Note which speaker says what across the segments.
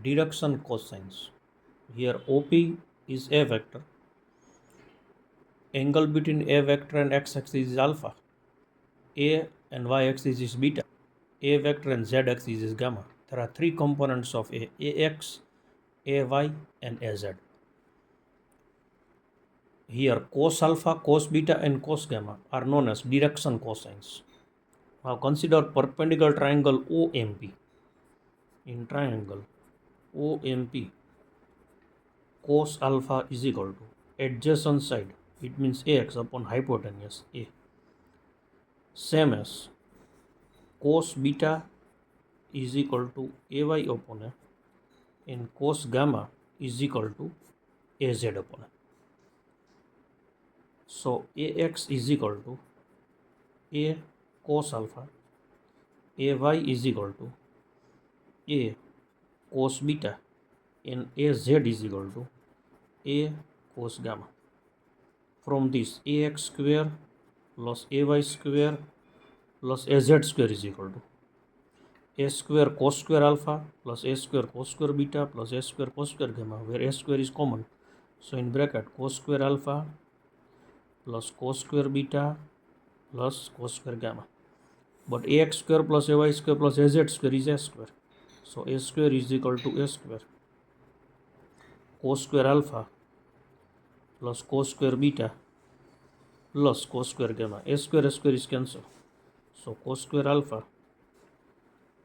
Speaker 1: Deduction cosines. Here OP is a vector. Angle between a vector and x-axis is alpha. A and y-axis is beta. A vector and z-axis is gamma. There are three components of A: ax, ay, and az. Here cos alpha, cos beta, and cos gamma are known as deduction cosines. Now consider perpendicular triangle OMP. In triangle OMP, cos alpha is equal to adjacent side, it means ax upon hypotenuse A, same as cos beta is equal to ay upon A, and cos gamma is equal to az upon A. So ax is equal to a cos alpha, ay is equal to a cos beta, and az is equal to a cos gamma. From this, ax square plus ay square plus az square is equal to a square cos square alpha plus a square cos square beta plus a square cos square gamma, where a square is common. So in bracket, cos square alpha plus cos square beta plus cos square gamma. But ax square plus ay square plus az square is a square. So a square is equal to a square cos square alpha plus cos square beta plus cos square gamma. A square is cancelled. So cos square alpha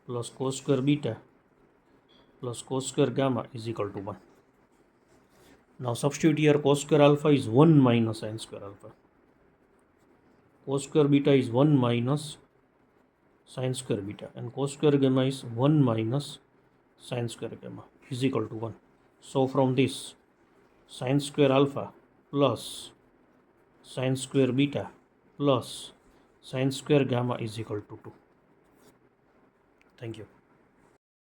Speaker 1: plus cos square beta plus cos square gamma is equal to 1. Now substitute here, cos square alpha is 1 minus sin square alpha. Cos square beta is 1 minus sin square beta, and cos square gamma is 1 minus sin square gamma is equal to 1. So from this, sin square alpha plus sin square beta plus sin square gamma is equal to 2. Thank you.